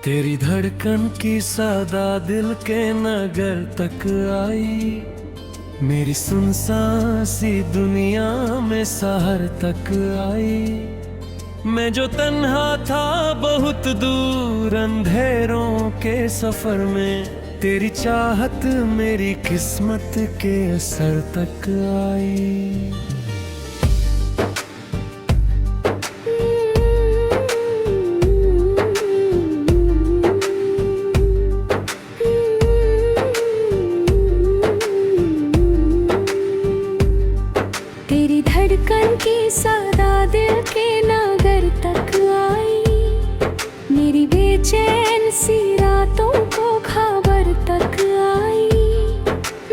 तेरी धड़कन की सदा दिल के नगर तक आई, मेरी सुनसान सी दुनिया में शहर तक आई। मैं जो तन्हा था बहुत दूर अंधेरों के सफर में, तेरी चाहत मेरी किस्मत के असर तक आई। तेरी धड़कन की सदा दिल के नगर तक आई, मेरी बेचैन सी रातों को खबर तक आई।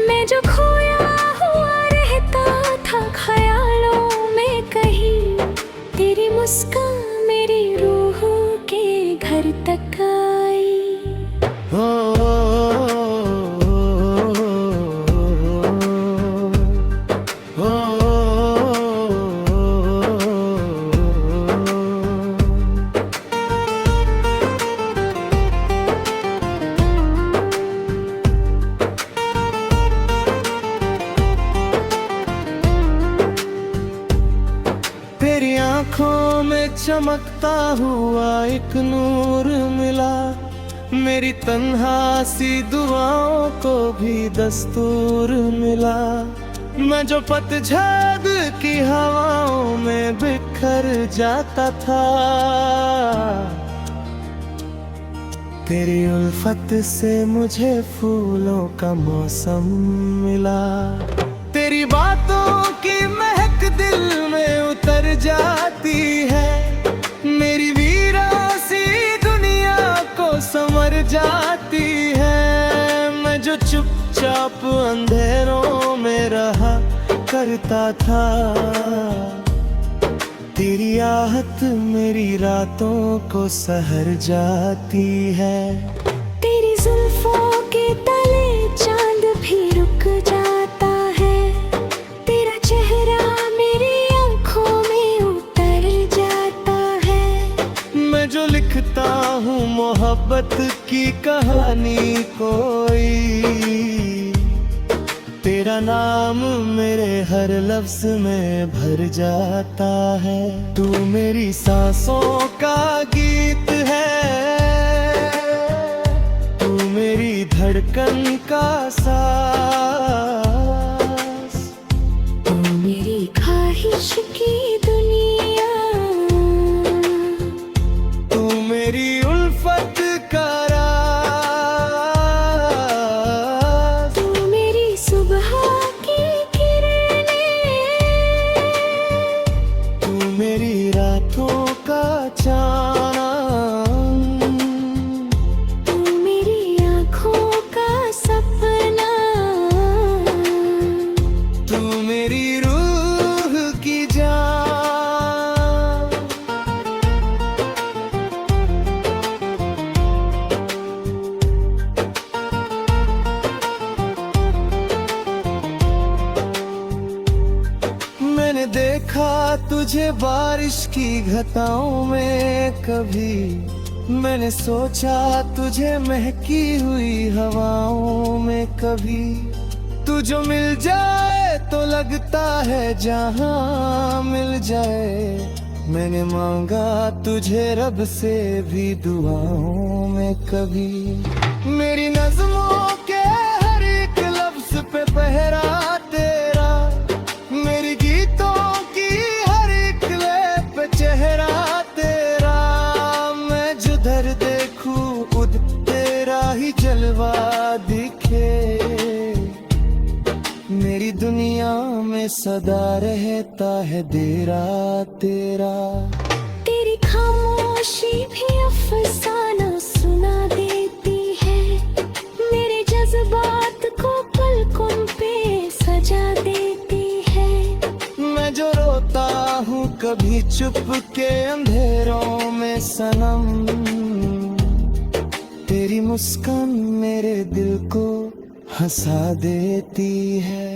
मैं जो खोया हुआ रहता था ख्यालों में कहीं, तेरी मुस्कान मेरी रूह के घर तक आई। तेरी आंखों में चमकता हुआ एक नूर मिला, मेरी तन्हा सी दुआओं को भी दस्तूर मिला। मैं जो पतझड़ की हवाओं में बिखर जाता था, तेरी उल्फत से मुझे फूलों का मौसम मिला। तेरी बातों की महक दिल में उतर जाती है, मेरी वीरान सी दुनिया को संवर जाती है। मैं जो चुपचाप अंधेरों में रहा करता था, तेरी आहट मेरी रातों को सहर जाती है। तेरी जुल्फों के तले चांद भी रुक जाता है, तेरा चेहरा मेरी आंखों में उतर जाता है। मैं जो लिखता हूँ मोहब्बत की कहानी कोई, तेरा नाम मेरे हर लफ्ज में भर जाता है। तू मेरी सांसों का गीत है, तू मेरी धड़कन का सांस, तू मेरी ख्वाहिश की दुनिया, तू मेरी उल्फत का राज, तू मेरी सुबह की किरणें, तू मेरी रातों का चाँद, तू मेरी आँखों का सपना, तू मेरी रूह की जान। मैंने देखा तुझे बारिश की घटाओं में कभी, मैंने सोचा तुझे महकी हुई हवाओं में कभी। तू जो मिल जाए तो लगता है जहां मिल जाए, मैंने मांगा तुझे रब से भी दुआओं में कभी। मेरी नज़्मों के हर एक लफ्ज पे पहरा तेरा, मेरी गीतों की हर एक लय पे चेहरा तेरा। मैं जिधर देखूं उधर तेरा ही जलवा दिखे, मेरी दुनिया में सदा रहता है डेरा तेरा। तेरी खामोशी भी अफसाना सुना देती है, मेरे जज्बात को पलकों पे सजा देती है। मैं जो रोता हूँ कभी चुप के अंधेरों में सनम, तेरी मुस्कान मेरे दिल को हंसा देती है।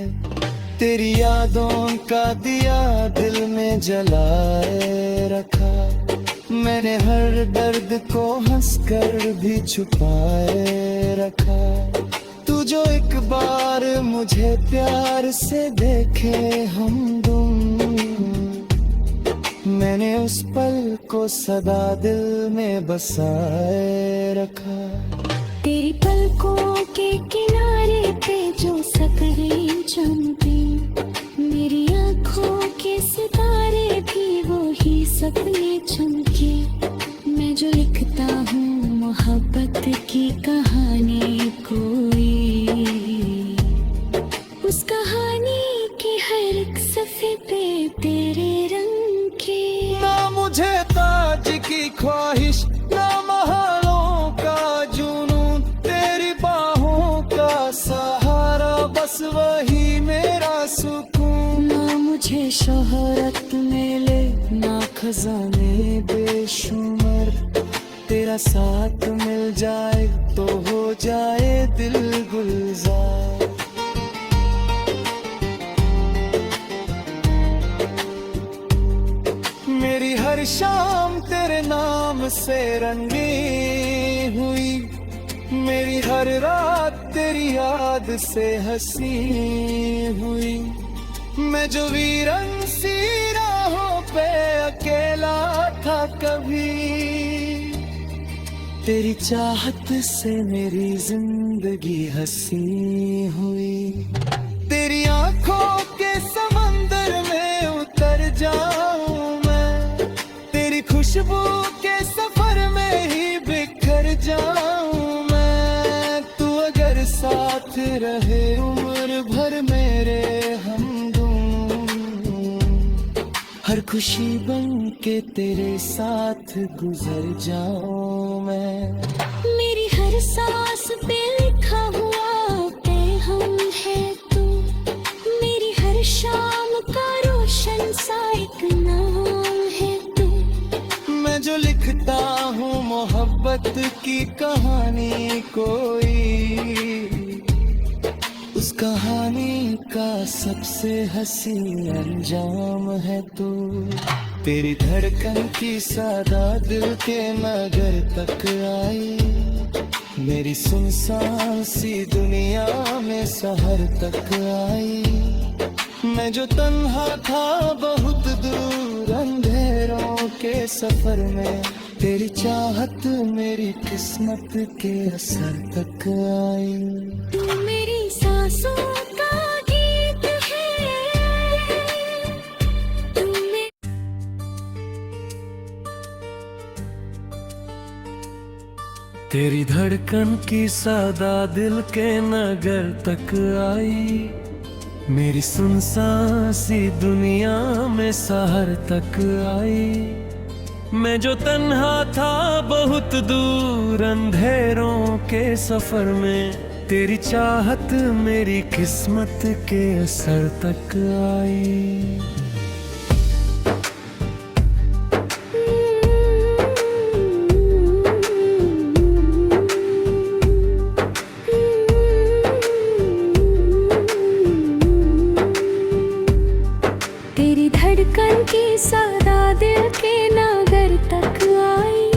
तेरी यादों का दिया दिल में जलाए रखा, मैंने हर दर्द को हंसकर भी छुपाए रखा। तू जो एक बार मुझे प्यार से देखे हमदम, मैंने उस पल को सदा दिल में बसाए रखा। तेरी पलकों के किनारे पे जो सकरी चमकी, मेरी आँखों के सितारे भी वो ही सपने चमके। मैं जो लिखता हूँ मोहब्बत की कहानी कोई, उस कहानी की हर एक सफ़े पे तेरे रंग के। ना मुझे ताज की ख्वाहिश, ना महलों का जुनून, तेरी बाहों का सहारा बस वही मेरा सुकून। ना मुझे शोहरत मिले, ना खजाने बेशुमार, तेरा साथ मिल जाए तो हो जाए दिल गुलजार। मेरी हर शाम तेरे नाम से रंगी हुई, मेरी हर रात तेरी याद से हंसी हुई। मैं जो वीरन सी राहों पे अकेला था कभी, तेरी चाहत से मेरी जिंदगी हंसी हुई। तेरी आंखों के समंदर में उतर जाऊं मैं, तेरी खुशबू के सफर में ही बिखर जाऊं मैं। तू अगर साथ रहे उम्र भर मेरे हमदम, हर खुशी बन के तेरे साथ गुजर जाऊं मैं। मेरी हर सांस पे लिखा हुआ पे हम है तू, मेरी हर शाम का रोशन सा एक नाम है तू। मैं जो लिखता हूँ मोहब्बत की कहानी कोई, उस कहानी का सबसे हसीन अंजाम है तू। तेरी धड़कन की सादा दिल के नगर तक आई, मेरी सुनसान सी दुनिया में शहर तक आई। मैं जो तन्हा था बहुत दूर अंधेरों के सफर में, तेरी चाहत मेरी किस्मत के असर तक आई। तू मेरी सांसों का गीत है, तू तेरी धड़कन की सादा दिल के नगर तक आई, मेरी सुनसान सी दुनिया में शहर तक आई। मैं जो तन्हा था बहुत दूर अंधेरों के सफर में, तेरी चाहत मेरी किस्मत के असर तक आई। तेरी धड़कन की सादा दिल के नगर तक आई,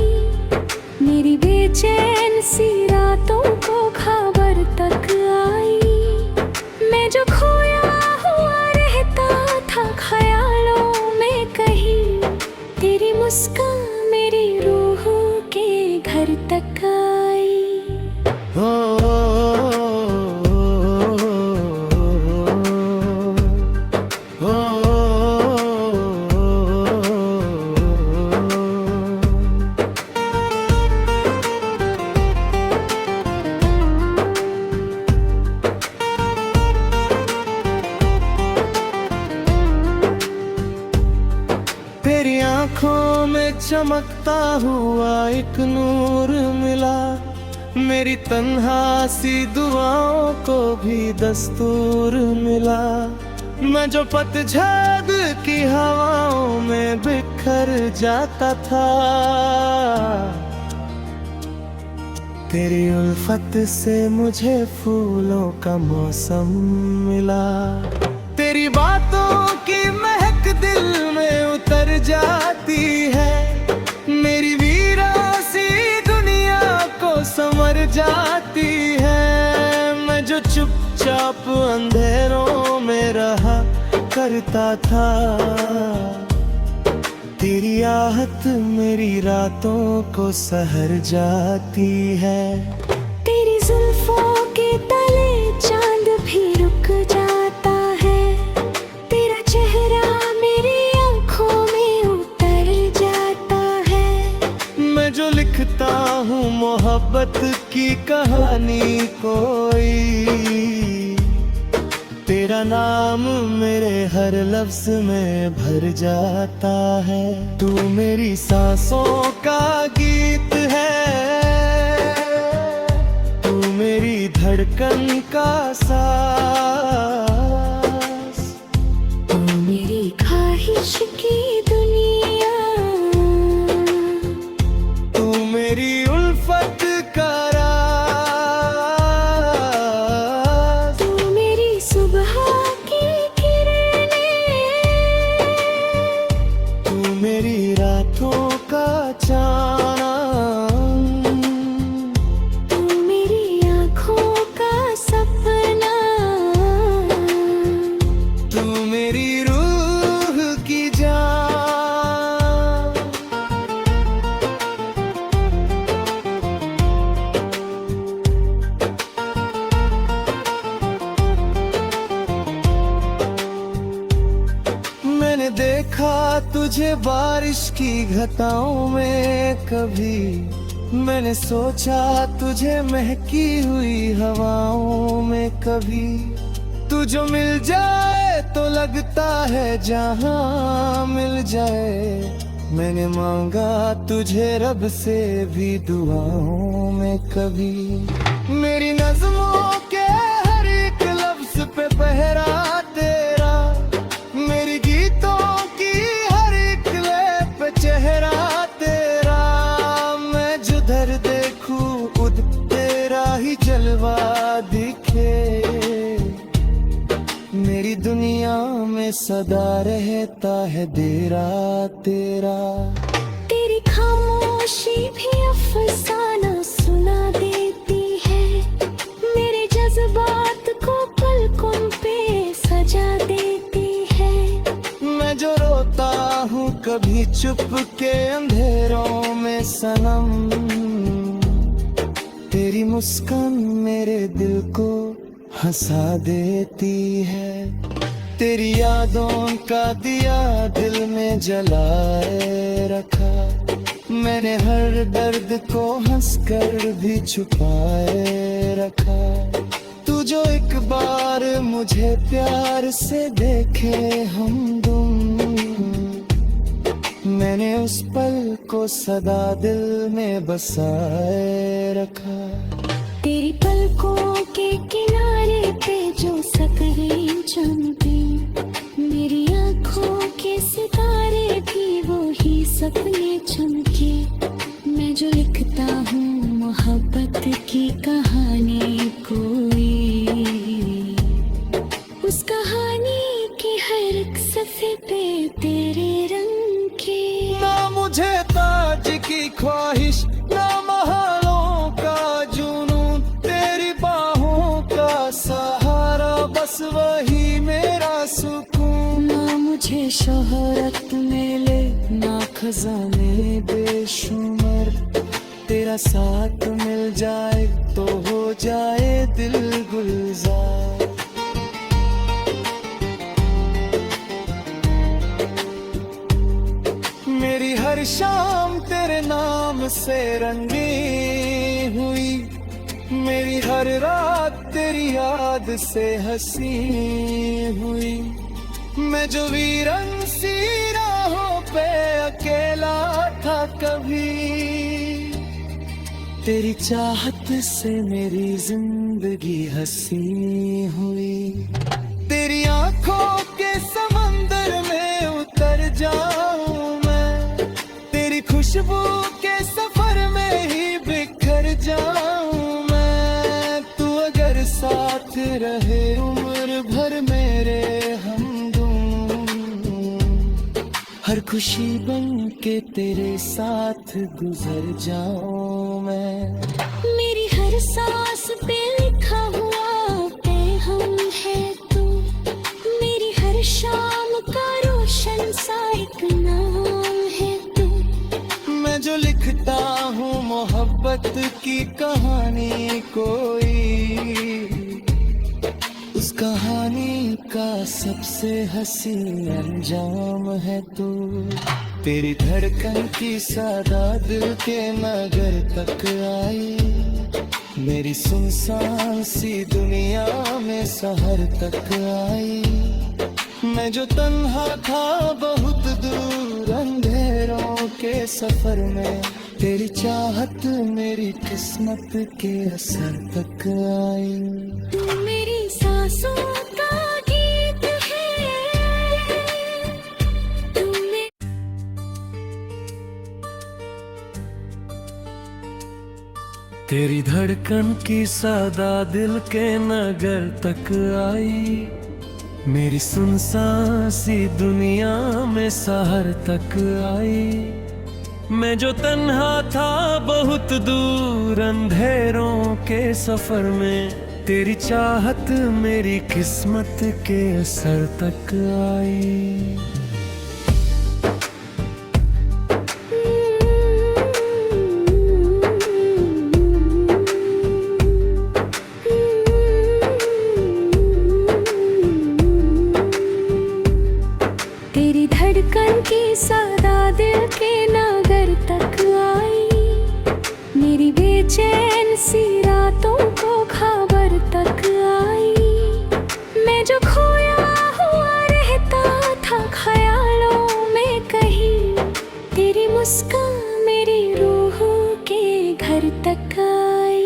मेरी बेचैन सी रातों को खबर तक आई। मैं जो खोया हुआ रहता था ख्यालों में कहीं, तेरी मुस्कान मेरी रूह के घर तक आई। तेरी आंखों में चमकता हुआ एक नूर मिला, मेरी तन्हा सी दुआओं को भी दस्तूर मिला। मैं जो पतझड़ की हवाओं में बिखर जाता था, तेरी उल्फत से मुझे फूलों का मौसम मिला। तेरी बातों की महक दिल में उतर जाती है, जाती है। मैं जो चुपचाप अंधेरों में रहा करता था, तेरी आहट मेरी रातों को सहर जाती है। तेरी जुल्फों के तले चांद भी रुक जाता है, तेरा चेहरा मेरी आंखों में उतर जाता है। मैं जो लिखता हूँ मोहब्बत की कहानी कोई, तेरा नाम मेरे हर लफ्ज में भर जाता है। तू मेरी सांसों का गीत है, तू मेरी धड़कन का सांस, तू मेरी ख्वाहिश की दुनिया, तू मेरी उल्फत का राज, तू मेरी सुबह की किरणें, तू मेरी रातों का चांद, तू मेरी आँखों का सपना, तू मेरी रूह की जान। मैंने देखा तुझे बारिश की घटाओं में कभी, मैंने सोचा तुझे महकी हुई हवाओं में कभी। तू जो मिल जाए तो लगता है जहां मिल जाए। मैंने मांगा तुझे रब से भी दुआओं में कभी। मेरी नज़्मों के हर एक लफ्ज पे पहरा तेरा, मेरी गीतों की हर एक लय पे चेहरा तेरा। मैं जिधर देखूं उधर तेरा ही जलवा दिखे, मेरी दुनिया में सदा रहता है डेरा तेरा। तेरी खामोशी भी अफसाना सुना देती है, मेरे जज्बात को पलकों पे सजा देती है। मैं जो रोता हूँ कभी चुप के अंधेरों में सनम, तेरी मुस्कान मेरे दिल को हंसा देती है। तेरी यादों का दिया दिल में जलाए रखा, मैंने हर दर्द को हंसकर भी छुपाए रखा। तू जो एक बार मुझे प्यार से देखे हमदम, मैंने उस पल को सदा दिल में बसाए रखा। तेरी पलकों के किनारे पे जो सकरीन चमके, मेरी आँखों के सितारे भी वो ही सपने चमके। मैं जो लिखता हूँ मोहब्बत की कहानी कोई, उस कहानी की हर एक सफ़े पे तेरे रंग के। ना मुझे ताज की ख्वाहिश, ना महलों का जुनून, तेरी बाहों का सहारा बस वही मेरा सुकून। ना मुझे शोहरत मिले ना खजाने बेशुमार, तेरा साथ मिल जाए तो हो जाए दिल गुलजार। मेरी हर शाम तेरे नाम से रंगी हुई, मेरी हर रात तेरी याद से हंसी हुई। मैं जो वीरन सी राहों पे अकेला था कभी, तेरी चाहत से मेरी जिंदगी हंसी हुई। तेरी आंखों के समंदर में उतर जाऊं मैं, तेरी खुशबू के सफर में ही बिखर जाऊं मैं। तू अगर साथ रहे उम्र भर मेरे हमदम, हर खुशी बन के तेरे साथ गुजर जाऊं मैं। मेरी हर सांस पे लिखा हुआ पैगाम है तू, मेरी हर शाम का रोशन सा एक नाम है तू। मैं जो लिखता हूँ मोहब्बत की कहानी कोई, उस कहानी का सबसे हसीन अंजाम है तू। तेरी धड़कन की सादा दिल के नगर तक आई, मेरी सुनसान सी दुनिया में शहर तक आई। मैं जो तन्हा था बहुत दूर अंधेरों के सफर में, तेरी चाहत मेरी किस्मत के असर तक आई। तू मेरी सांसों का गीत है, तू तेरी धड़कन की सादा दिल के नगर तक आई, मेरी सुनसान सी दुनिया में शहर तक आई। मैं जो तन्हा था बहुत दूर अंधेरों के सफर में, तेरी चाहत मेरी किस्मत के असर तक आई। तेरी धड़कन की सादा दिल के नगर तक आई, मेरी बेचैन सी रातों को खबर तक आई। मैं जो खोया हुआ रहता था ख्यालों में कहीं, तेरी मुस्कान मेरी रूह के घर तक आई।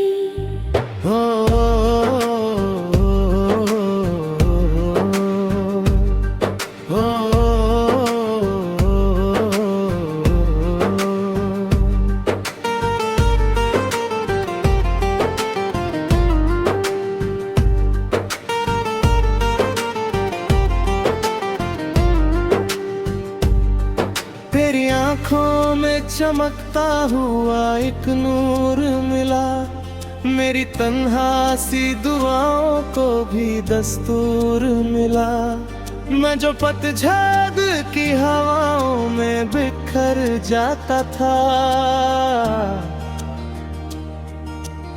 तेरी आंखों में चमकता हुआ एक नूर मिला, मेरी तन्हा सी दुआओं को भी दस्तूर मिला। मैं जो पतझड़ की हवाओं में बिखर जाता था,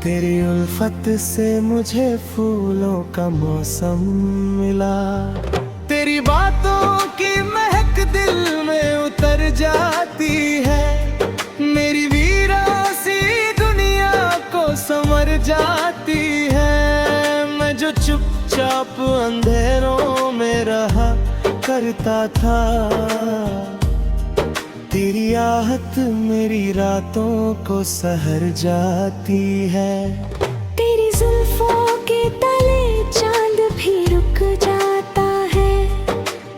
तेरी उल्फत से मुझे फूलों का मौसम मिला। तेरी बातों की महक दिल में उतर जाती है, मेरी वीरासी दुनिया को संवर जाती है। मैं जो चुपचाप अंधेरों में रहा करता था, तेरी आहट मेरी रातों को सहर जाती है। तेरी जुल्फों के तले चांद भी रुक जाता है,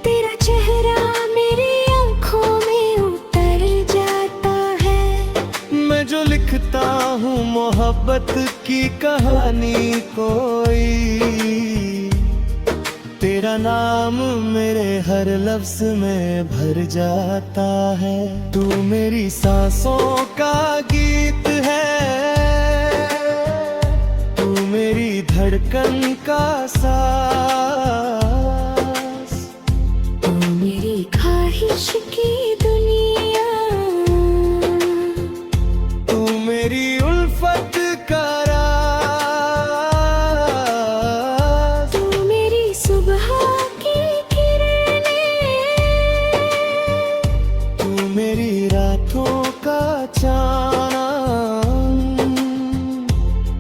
तेरा चेहरा मेरी आंखों में उतर जाता है। मैं जो लिखता हूँ मोहब्बत की कहानी कोई, तेरा नाम मेरे हर लफ्ज में भर जाता है। तू मेरी सांसों का गीत है, तू मेरी धड़कन का सांस, तू मेरी ख्वाहिश की दुनिया, तू मेरी उल्फत का राज, तू मेरी सुबह की किरणें, तू मेरी रातों का चांद,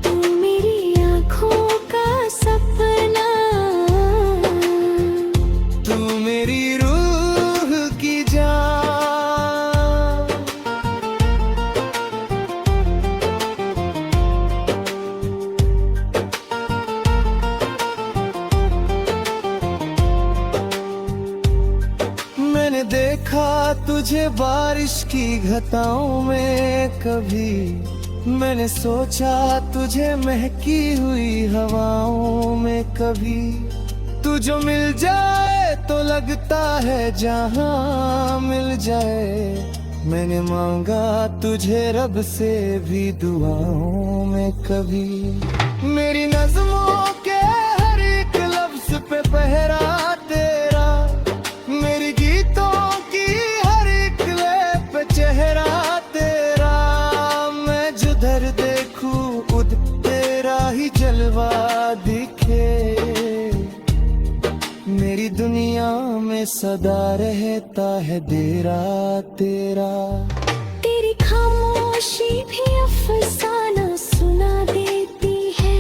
तू मेरी आँखों का सपना, तू मेरी रूह की जान। मैंने देखा तुझे बारिश की घटाओं में कभी, मैंने सोचा तुझे महकी हुई हवाओं में कभी। तू जो मिल जाए तो लगता है जहां मिल जाए, मैंने मांगा तुझे रब से भी दुआओं में कभी। मेरी नज़मों के हर एक लफ्ज पे पहरा तेरा, मेरी गीतों की हर एक लय पे चेहरा तेरा। मैं जिधर देखूं उधर तेरा ही जलवा दिखे, मेरी दुनिया में सदा रहता है डेरा तेरा। तेरी खामोशी भी अफसाना सुना देती है,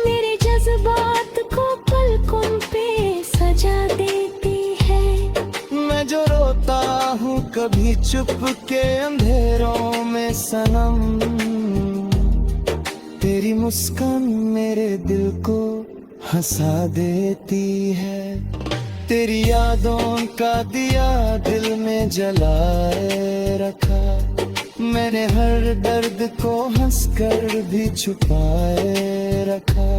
मेरे जज्बात को पलकों पे सजा देती है। मैं जो रोता हूँ कभी चुप के अंधेरों में सनम, तेरी मुस्कान मेरे दिल को हंसा देती है। तेरी यादों का दिया दिल में जलाए रखा, मैंने हर दर्द को हंसकर भी छुपाए रखा।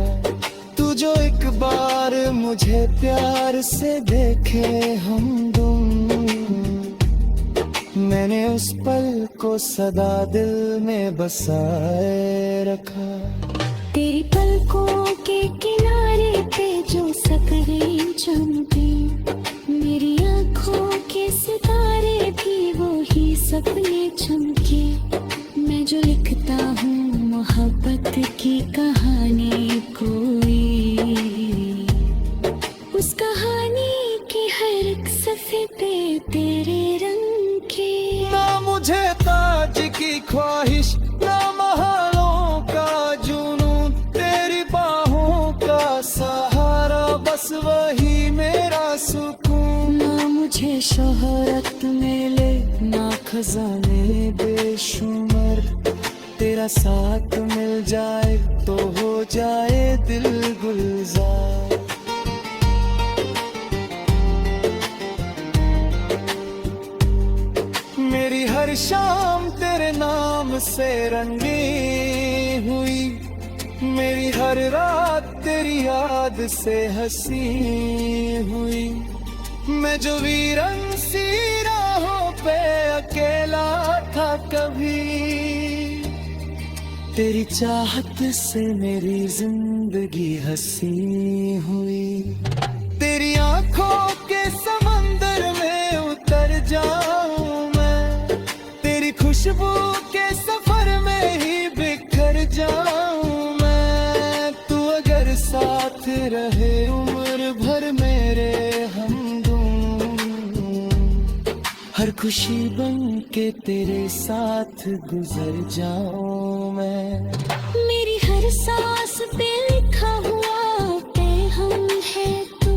तू जो एक बार मुझे प्यार से देखे हमदम, मैंने उस पल को सदा दिल में बसाए रखा। तेरी पलकों के किनारे पे जो सकरें चमकी, मेरी आँखों के सितारे भी वो ही सपने चमके। मैं जो लिखता हूँ मोहब्बत की कहानी कोई, उस कहानी की हर एक सफ़े पे तेरे रंग के। ना मुझे ताज की ख्वाहिश, ना महलों का जुनून, तेरी बाहों का सहारा बस वही मेरा सुकून। ना मुझे शोहरत मिले ना खजाने बेशुमार, तेरा साथ मिल जाए तो हो जाए दिल गुलजार। मेरी हर शाम तेरे नाम से रंगी हुई, मेरी हर रात तेरी याद से हंसी हुई। मैं जो वीरन सी राहों पे अकेला था कभी, तेरी चाहत से मेरी जिंदगी हंसी हुई। तेरी आंखों के समंदर में उतर जाऊं मैं, तेरी खुशबू के सफर में ही बिखर जाऊं मैं। तू अगर साथ रहे उम्र भर मेरे हमदम, हर खुशी बन के तेरे साथ गुजर जाऊं मैं। मेरी हर सांस पे लिखा हुआ पैगाम है तू,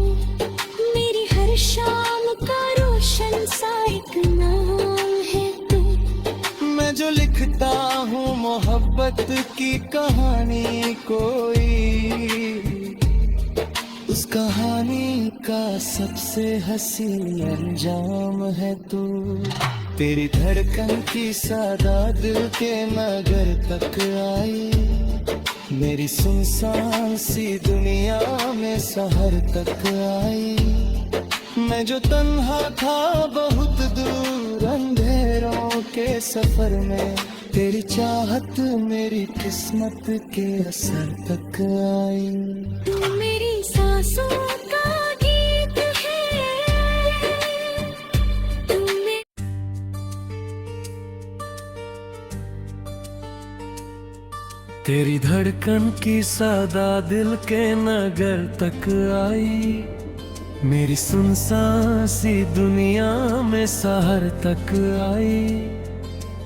मेरी हर शाम का रोशन सा एक नाम है तू। मैं जो लिखता हूँ मोहब्बत की कहानी कोई, उस कहानी का सबसे हसीन अंजाम है तू। तेरी धड़कन की सादा दिल के नगर तक आई, मेरी सुनसान सी दुनिया में शहर तक आई। मैं जो तन्हा था बहुत दूर अंधेरों के सफर में, तेरी चाहत मेरी किस्मत के असर तक आई। तू मेरी सांसों का गीत है, तू तेरी धड़कन की सादा दिल के नगर तक आई, मेरी सुनसान सी दुनिया में शहर तक आई।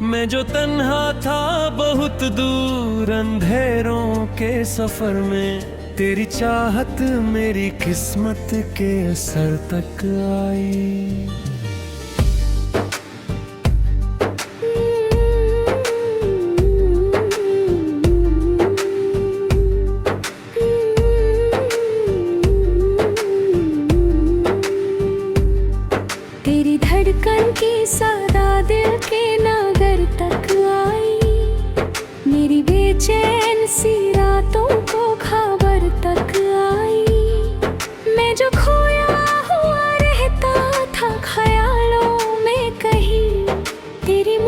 मैं जो तन्हा था बहुत दूर अंधेरों के सफर में, तेरी चाहत मेरी किस्मत के असर तक आई। तेरी धड़कन की सादा दिल के नगर तक आई, मेरी बेचैन सी रातों को खबर तक आई। मैं जो खोया हुआ रहता था ख्यालों में कहीं,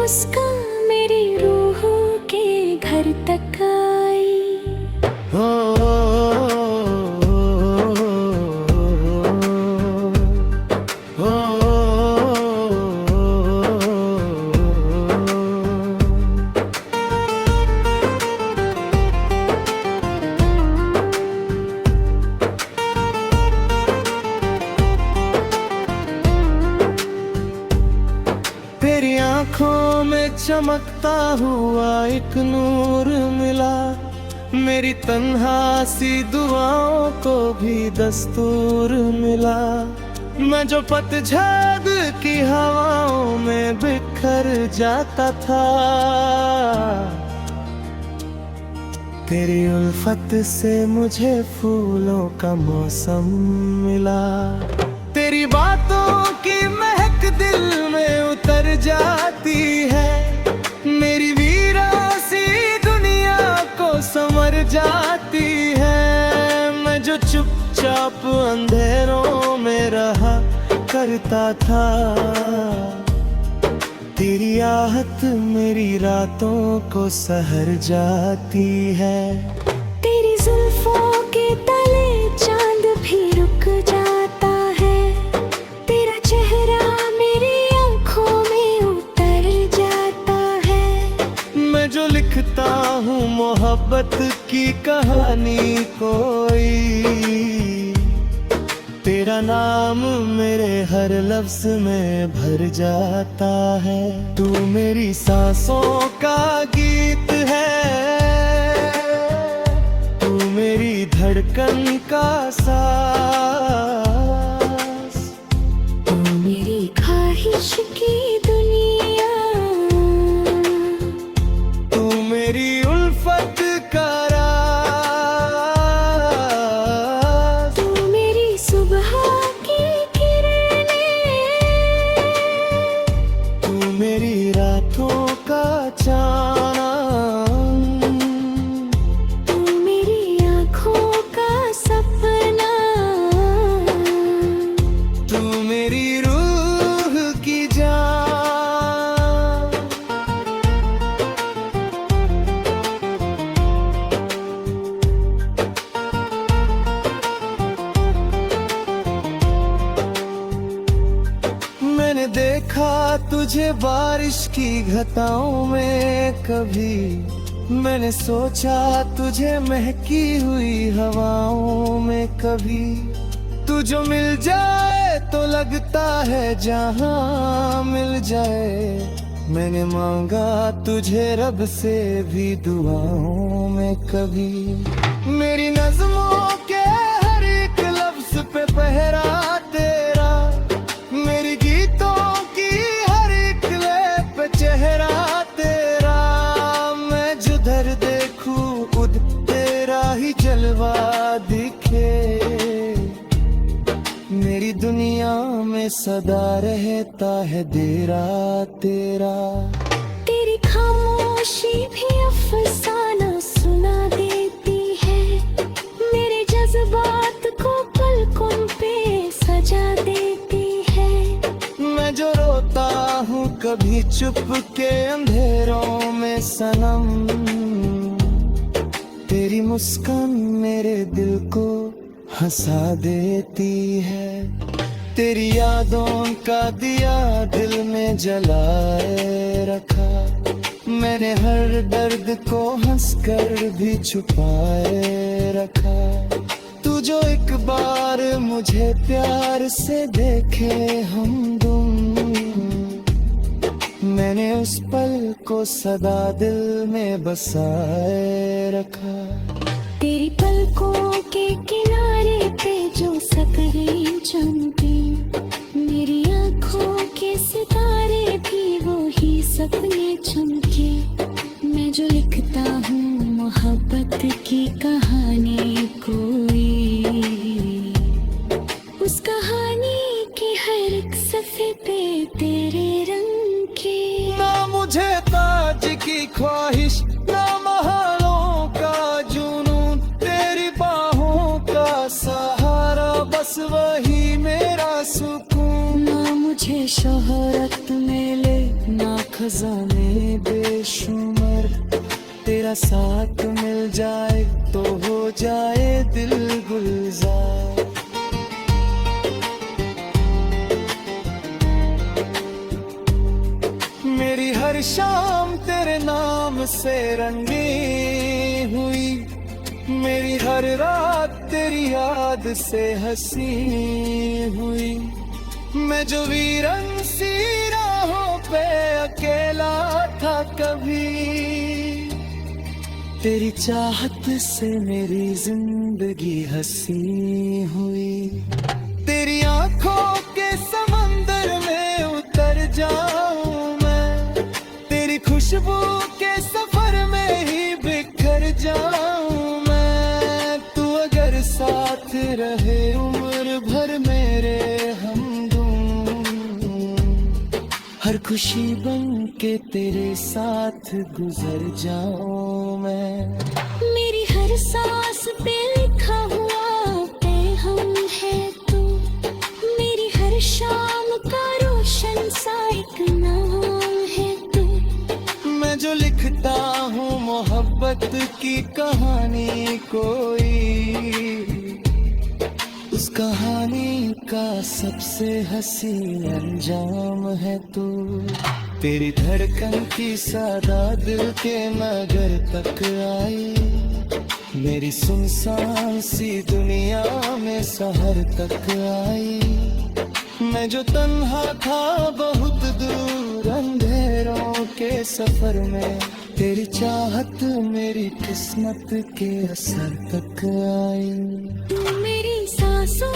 मुस्कान मेरी रूह के घर तक आई। हो तेरी आंखों में चमकता हुआ एक नूर मिला, मेरी तन्हा सी दुआओं को भी दस्तूर मिला। मैं जो पतझड़ की हवाओं में बिखर जाता था, तेरी उल्फत से मुझे फूलों का मौसम मिला। तेरी बातों की महक दिल में उतर जाती है, मेरी वीरासी दुनिया को संवर जाती है। मैं जो चुपचाप अंधेरों में रहा करता था, तेरी आहट मेरी रातों को सहर जाती है। तेरी जुल्फों के तले चांद भी रुक जाता है, तेरा चेहरा मेरी आंखों में उतर जाता है। मैं जो लिखता हूँ मोहब्बत की कहानी कोई, तेरा नाम मेरे हर लफ्ज में भर जाता है। तू मेरी सांसों का गीत है, तू मेरी धड़कन का सांस, तू मेरी ख्वाहिश की दुनिया, तू मेरी उल्फत का राज, तू मेरी सुबह की किरणें, तू मेरी रातों का चांद, तू मेरी आँखों का सपना, तू मेरी रूह की जान। मैंने देखा तुझे बारिश की घटाओं में कभी, मैंने सोचा तुझे महकी हुई हवाओं में कभी। तू जो मिल जाए तो लगता है जहां मिल जाए, मैंने मांगा तुझे रब से भी दुआओं में कभी। मेरी नज़्मों के हर एक लफ्ज पे पहरा तेरा, मेरी गीतों की हर एक लय पे चेहरा तेरा। मैं जिधर देखूं उधर तेरा ही जलवा दिखे, मेरी दुनिया में सदा रहता है डेरा तेरा। तेरी खामोशी भी अफसाना सुना देती है, मेरे जज्बात को पलकों पे सजा देती है। मैं जो रोता हूँ कभी चुप के अंधेरों में सनम, तेरी मुस्कान मेरे दिल को हंसा देती है। तेरी यादों का दिया दिल में जलाए रखा, मैंने हर दर्द को हंसकर भी छुपाए रखा। तू जो एक बार मुझे प्यार से देखे हमदम, मैंने उस पल को सदा दिल में बसाए रखा। तेरी पलकों के किनारे पे जो सकरें चमके, मेरी आँखों के सितारे भी वो ही सपने चमके। मैं जो लिखता हूँ मोहब्बत की कहानी कोई, उस कहानी के हर एक सफ़े पे तेरे रंग के। ना मुझे ताज की ख्वाहिश, ना महलों का जुनून, तेरी बाहों का सहारा बस वही मेरा सुकून। ना मुझे शोहरत मिले ना खजाने बेशुमार, तेरा साथ मिल जाए तो हो जाए दिल गुलजार। मेरी हर शाम तेरे नाम से रंगी हुई, मेरी हर रात तेरी याद से हंसी हुई। मैं जो वीरन सी राहों पे अकेला था कभी, तेरी चाहत से मेरी जिंदगी हंसी हुई। तेरी आंखों के समंदर में उतर जाऊं मैं, तेरी खुशबू के सफर में ही बिखर जाऊं मैं। तू अगर साथ रहे उम्र भर मेरे हमदम, हर खुशी बन के तेरे साथ गुजर जाऊं मैं। मेरी हर सांस पे लिखा हुआ पैगाम है तू, मेरी हर शाम का रोशन सा एक नाम है तू। मैं जो लिखता हूँ मोहब्बत की कहानी कोई, उस कहानी का सबसे हसीन अंजाम है तू। तेरी धड़कन की सादा दिल के नगर तक आई, मेरी सुनसान सी दुनिया में शहर तक आई। मैं जो तन्हा था बहुत दूर अंधेरों के सफर में, तेरी चाहत मेरी किस्मत के असर तक आई। तू मेरी सांसों